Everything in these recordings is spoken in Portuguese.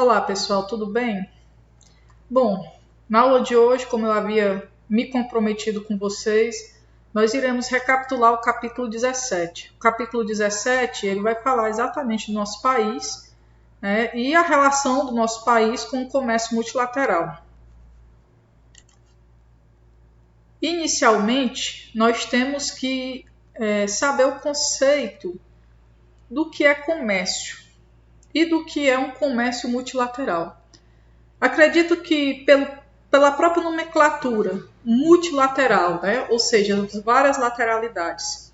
Olá pessoal, tudo bem? Bom, na aula de hoje, como eu havia me comprometido com vocês, nós iremos recapitular o capítulo 17. O capítulo 17 ele vai falar exatamente do nosso país, né, e a relação do nosso país com o comércio multilateral. Inicialmente, nós temos que saber o conceito do que é comércio e do que é um comércio multilateral. Acredito que pela própria nomenclatura multilateral, né? Ou seja, várias lateralidades,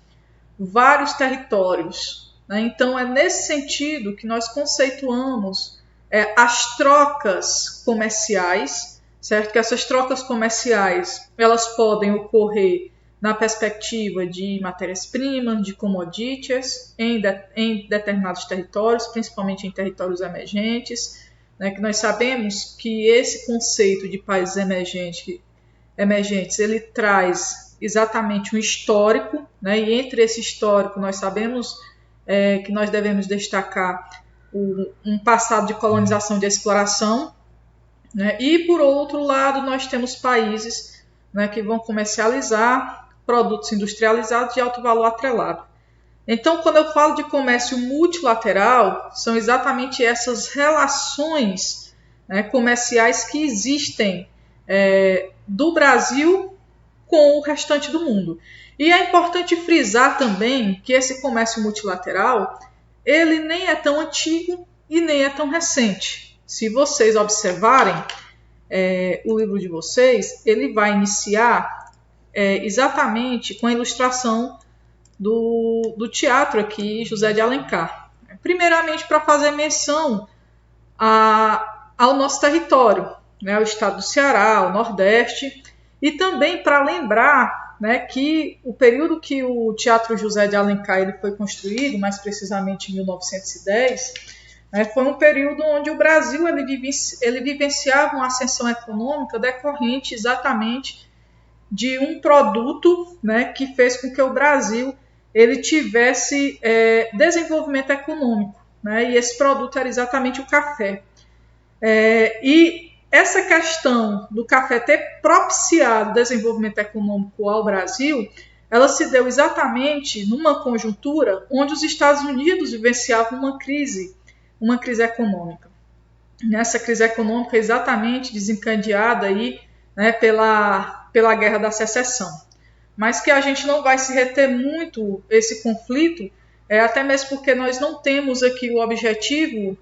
vários territórios, né? Então é nesse sentido que nós conceituamos as trocas comerciais, certo? Que essas trocas comerciais elas podem ocorrer na perspectiva de matérias-primas, de commodities, em determinados territórios, principalmente em territórios emergentes, né, que nós sabemos que esse conceito de países emergentes ele traz exatamente um histórico, né, e entre esse histórico nós sabemos que nós devemos destacar um passado de colonização, de exploração, né, e por outro lado nós temos países, né, que vão comercializar produtos industrializados de alto valor atrelado. Então, quando eu falo de comércio multilateral, são exatamente essas relações, né, comerciais que existem do Brasil com o restante do mundo. E é importante frisar também que esse comércio multilateral, ele nem é tão antigo e nem é tão recente. Se vocês observarem o livro de vocês, ele vai iniciar exatamente com a ilustração do teatro aqui, José de Alencar. Primeiramente, para fazer menção ao nosso território, né, o estado do Ceará, o Nordeste, e também para lembrar, né, que o período que o Teatro José de Alencar ele foi construído, mais precisamente em 1910, né, foi um período onde o Brasil ele vivenciava uma ascensão econômica decorrente exatamente de um produto, né, que fez com que o Brasil ele tivesse desenvolvimento econômico, né, e esse produto era exatamente o café. E essa questão do café ter propiciado o desenvolvimento econômico ao Brasil, ela se deu exatamente numa conjuntura onde os Estados Unidos vivenciavam uma crise econômica. Essa crise econômica exatamente desencadeada aí, né, pela Guerra da Secessão. Mas que a gente não vai se reter muito esse conflito, até mesmo porque nós não temos aqui o objetivo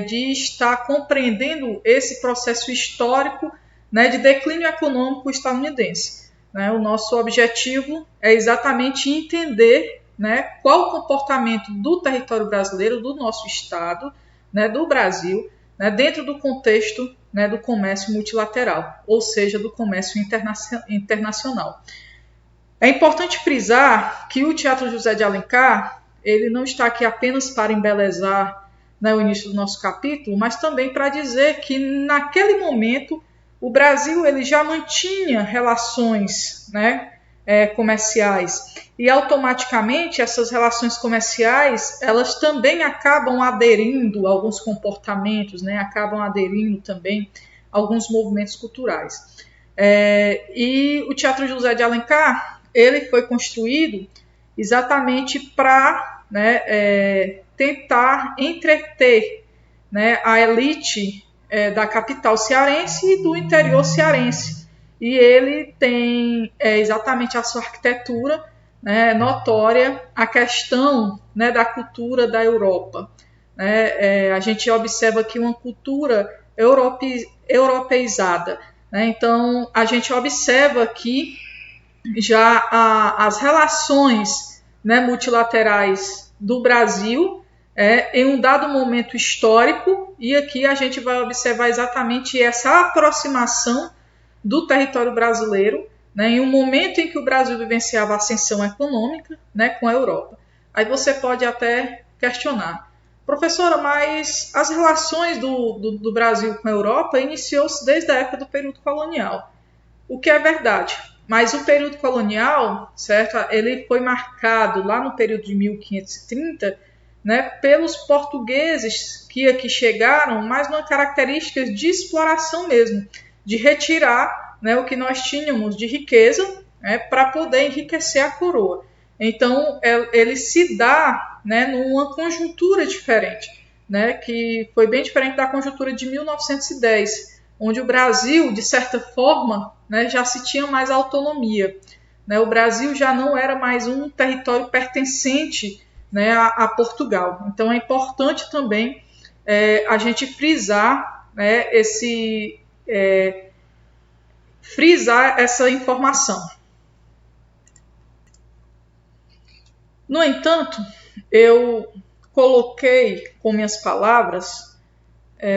de estar compreendendo esse processo histórico, né, de declínio econômico estadunidense. Né? O nosso objetivo é exatamente entender, né, qual o comportamento do território brasileiro, do nosso estado, né, do Brasil, né, dentro do contexto, né, do comércio multilateral, ou seja, do comércio internacional. É importante frisar que o Teatro José de Alencar ele não está aqui apenas para embelezar, né, o início do nosso capítulo, mas também para dizer que naquele momento o Brasil ele já mantinha relações, né, comerciais e automaticamente essas relações comerciais elas também acabam aderindo a alguns comportamentos, né, acabam aderindo também a alguns movimentos culturais. E o Teatro José de Alencar ele foi construído exatamente para, né, tentar entreter, né, a elite da capital cearense e do interior cearense. E ele tem exatamente a sua arquitetura, né, notória a questão, né, da cultura da Europa. A gente observa aqui uma cultura europeizada. Né? Então, a gente observa aqui já as relações, né, multilaterais do Brasil em um dado momento histórico, e aqui a gente vai observar exatamente essa aproximação do território brasileiro, né, em um momento em que o Brasil vivenciava a ascensão econômica, né, com a Europa. Aí você pode até questionar, professora, mas as relações do Brasil com a Europa iniciou-se desde a época do período colonial. O que é verdade? Mas o período colonial, certo? Ele foi marcado lá no período de 1530 né, pelos portugueses que aqui chegaram, mas numa característica de exploração mesmo, de retirar, né, o que nós tínhamos de riqueza, né, para poder enriquecer a coroa. Então, ele se dá, né, numa conjuntura diferente, né, que foi bem diferente da conjuntura de 1910, onde o Brasil, de certa forma, né, já se tinha mais autonomia. Né, o Brasil já não era mais um território pertencente, né, a Portugal. Então, é importante também a gente frisar, né, frisar essa informação. No entanto, eu coloquei com minhas palavras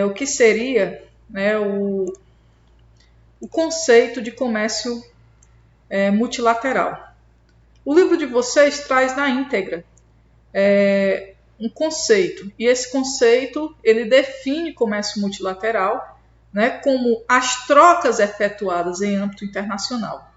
o que seria, né, o conceito de comércio multilateral. O livro de vocês traz na íntegra um conceito, e esse conceito ele define comércio multilateral, né, como as trocas efetuadas em âmbito internacional.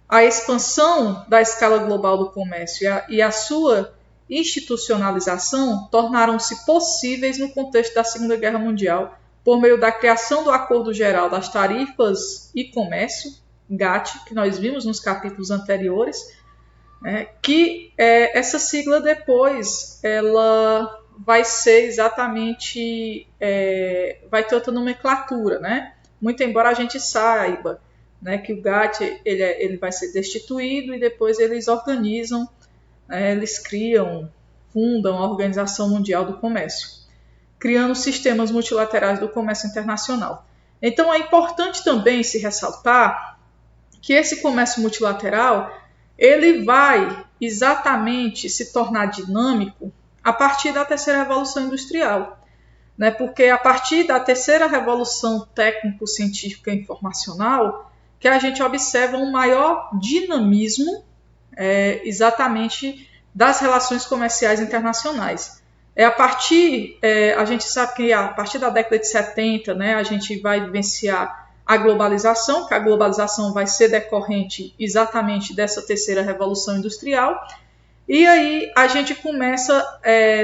A expansão da escala global do comércio e a sua institucionalização tornaram-se possíveis no contexto da Segunda Guerra Mundial por meio da criação do Acordo Geral das Tarifas e Comércio, GATT, que nós vimos nos capítulos anteriores, que essa sigla depois ela vai ser exatamente, vai ter outra nomenclatura, né? Muito embora a gente saiba, né, que o GATT ele vai ser destituído e depois eles organizam, eles fundam a Organização Mundial do Comércio, criando sistemas multilaterais do comércio internacional. Então é importante também se ressaltar que esse comércio multilateral ele vai exatamente se tornar dinâmico a partir da terceira revolução industrial, né? Porque a partir da terceira revolução técnico-científica e informacional que a gente observa um maior dinamismo exatamente das relações comerciais internacionais. A gente sabe que a partir da década de 70, né, a gente vai vivenciar a globalização, que a globalização vai ser decorrente exatamente dessa terceira revolução industrial. E aí a gente começa,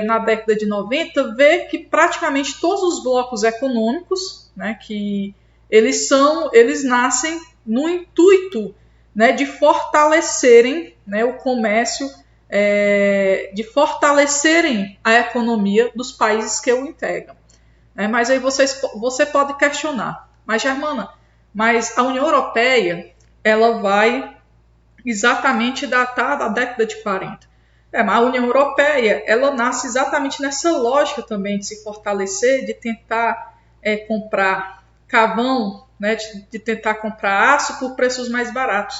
na década de 90, a ver que praticamente todos os blocos econômicos, né, que eles nascem no intuito, né, de fortalecerem, né, o comércio, de fortalecerem a economia dos países que o integram. Mas aí você pode questionar, mas Germana, mas a União Europeia ela vai exatamente datar da década de 40. Mas a União Europeia ela nasce exatamente nessa lógica também de se fortalecer, de tentar comprar carvão, né, de tentar comprar aço por preços mais baratos.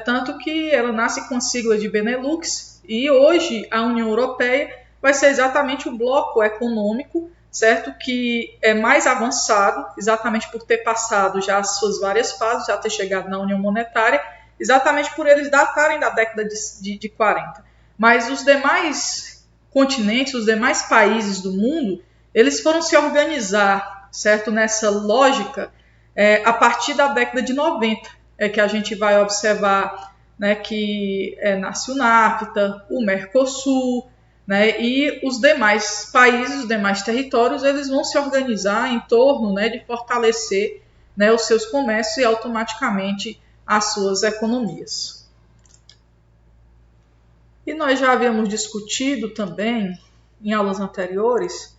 Tanto que ela nasce com a sigla de Benelux e hoje a União Europeia vai ser exatamente o bloco econômico, certo, que é mais avançado, exatamente por ter passado já as suas várias fases, já ter chegado na União Monetária, exatamente por eles datarem da década de 40. Mas os demais continentes, os demais países do mundo, eles foram se organizar, certo, nessa lógica a partir da década de 90, que a gente vai observar, né, que nasce o NAFTA, o Mercosul, né, e os demais países, os demais territórios, eles vão se organizar em torno, né, de fortalecer, né, os seus comércios e automaticamente as suas economias. E nós já havíamos discutido também, em aulas anteriores,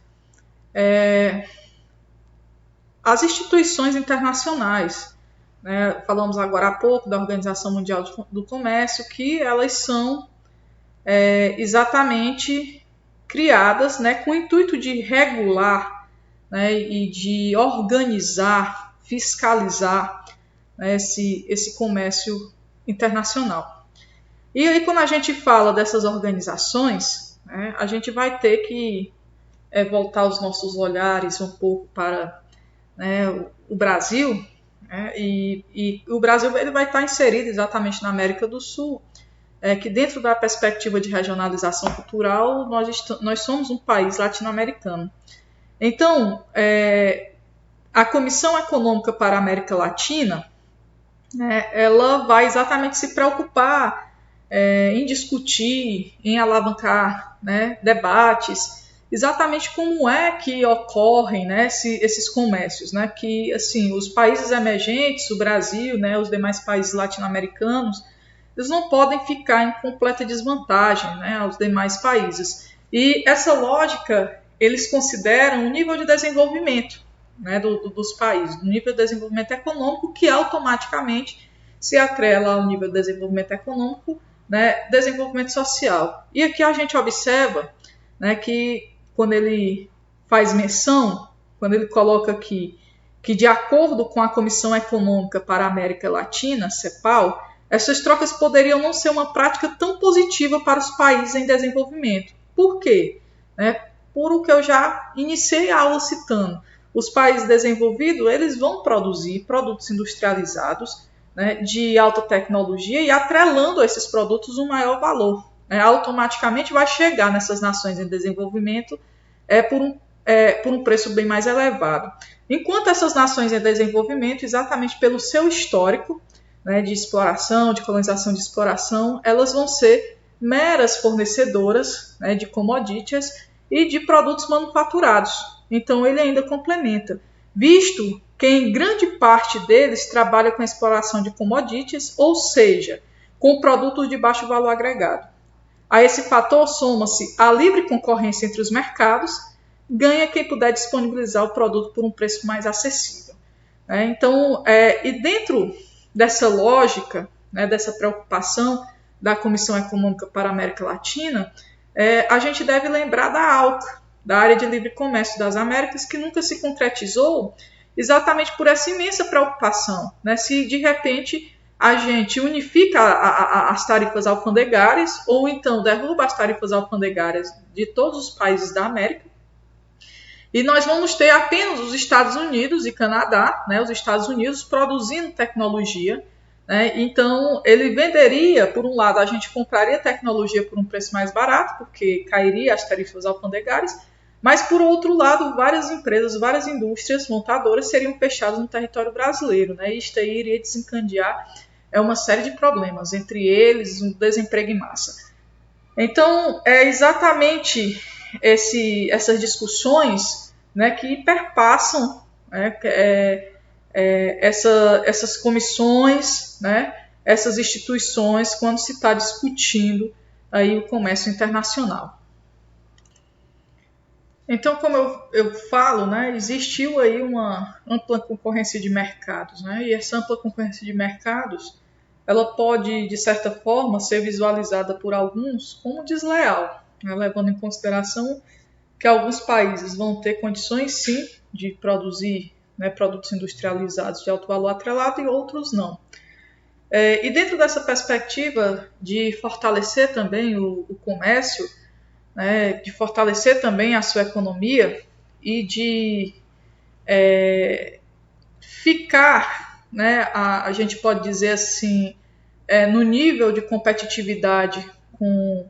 as instituições internacionais. Né? Falamos agora há pouco da Organização Mundial do Comércio, que elas são exatamente criadas, né, com o intuito de regular, né, e de organizar, fiscalizar, né, esse comércio internacional. E aí, quando a gente fala dessas organizações, né, a gente vai ter que voltar os nossos olhares um pouco para, né, o Brasil, né, e o Brasil ele vai estar inserido exatamente na América do Sul, que dentro da perspectiva de regionalização cultural, nós somos um país latino-americano. Então, a Comissão Econômica para a América Latina, né, ela vai exatamente se preocupar em discutir, em alavancar, né, debates, exatamente como é que ocorrem, né, esses comércios, né, que assim os países emergentes, o Brasil, né, os demais países latino-americanos, eles não podem ficar em completa desvantagem, né, aos demais países. E essa lógica eles consideram o nível de desenvolvimento, né, dos países, o nível de desenvolvimento econômico, que automaticamente se atrela ao nível de desenvolvimento econômico, né, desenvolvimento social. E aqui a gente observa, né, que quando ele faz menção, quando ele coloca aqui que, de acordo com a Comissão Econômica para a América Latina, CEPAL, essas trocas poderiam não ser uma prática tão positiva para os países em desenvolvimento. Por quê? Por o que eu já iniciei a aula citando. Os países desenvolvidos, eles vão produzir produtos industrializados, né, de alta tecnologia, e atrelando a esses produtos um maior valor. Automaticamente vai chegar nessas nações em desenvolvimento por um preço bem mais elevado. Enquanto essas nações em desenvolvimento, exatamente pelo seu histórico, né, de exploração, de colonização de exploração, elas vão ser meras fornecedoras, né, de commodities e de produtos manufaturados. Então ele ainda complementa, visto que em grande parte deles trabalha com a exploração de commodities, ou seja, com produtos de baixo valor agregado. A esse fator soma-se a livre concorrência entre os mercados, ganha quem puder disponibilizar o produto por um preço mais acessível. Então, e dentro dessa lógica, né, dessa preocupação da Comissão Econômica para a América Latina, a gente deve lembrar da ALCA, da Área de Livre Comércio das Américas, que nunca se concretizou exatamente por essa imensa preocupação, né? Se de repente a gente unifica as tarifas alfandegárias ou então derruba as tarifas alfandegárias de todos os países da América, e nós vamos ter apenas os Estados Unidos e Canadá, né, os Estados Unidos produzindo tecnologia, né? Então ele venderia, por um lado, a gente compraria tecnologia por um preço mais barato, porque cairia as tarifas alfandegárias, mas por outro lado, várias empresas, várias indústrias montadoras seriam fechadas no território brasileiro, né? Isto aí iria desencadear uma série de problemas, entre eles um desemprego em massa. Então, é exatamente essas discussões, né, que perpassam, né, essas comissões, né, essas instituições, quando se está discutindo aí o comércio internacional. Então, como eu falo, né, existiu aí uma ampla concorrência de mercados, né, e essa ampla concorrência de mercados, ela pode, de certa forma, ser visualizada por alguns como desleal, né, levando em consideração que alguns países vão ter condições, sim, de produzir, né, produtos industrializados de alto valor atrelado e outros não. E dentro dessa perspectiva de fortalecer também o comércio, né, de fortalecer também a sua economia e de ficar, né, a gente pode dizer assim, no nível de competitividade com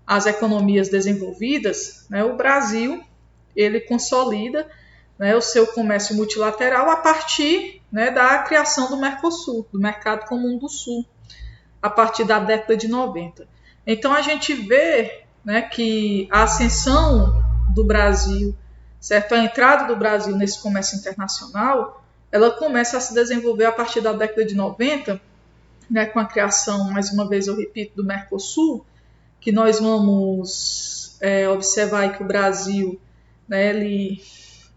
as economias desenvolvidas, né, o Brasil ele consolida, né, o seu comércio multilateral a partir, né, da criação do Mercosul, do Mercado Comum do Sul, a partir da década de 90. Então a gente vê, né, que a ascensão do Brasil, certo? A entrada do Brasil nesse comércio internacional, ela começa a se desenvolver a partir da década de 90, né, com a criação, mais uma vez eu repito, do Mercosul, que nós vamos observar aí que o Brasil, né,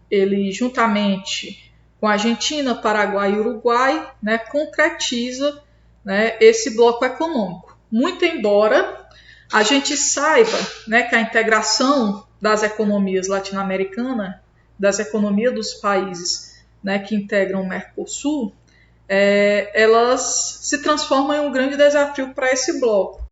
ele juntamente com a Argentina, Paraguai e Uruguai, né, concretiza, né, esse bloco econômico. Muito embora a gente saiba, né, que a integração das economias latino-americanas, das economias dos países, né, que integram o Mercosul, elas se transformam em um grande desafio para esse bloco.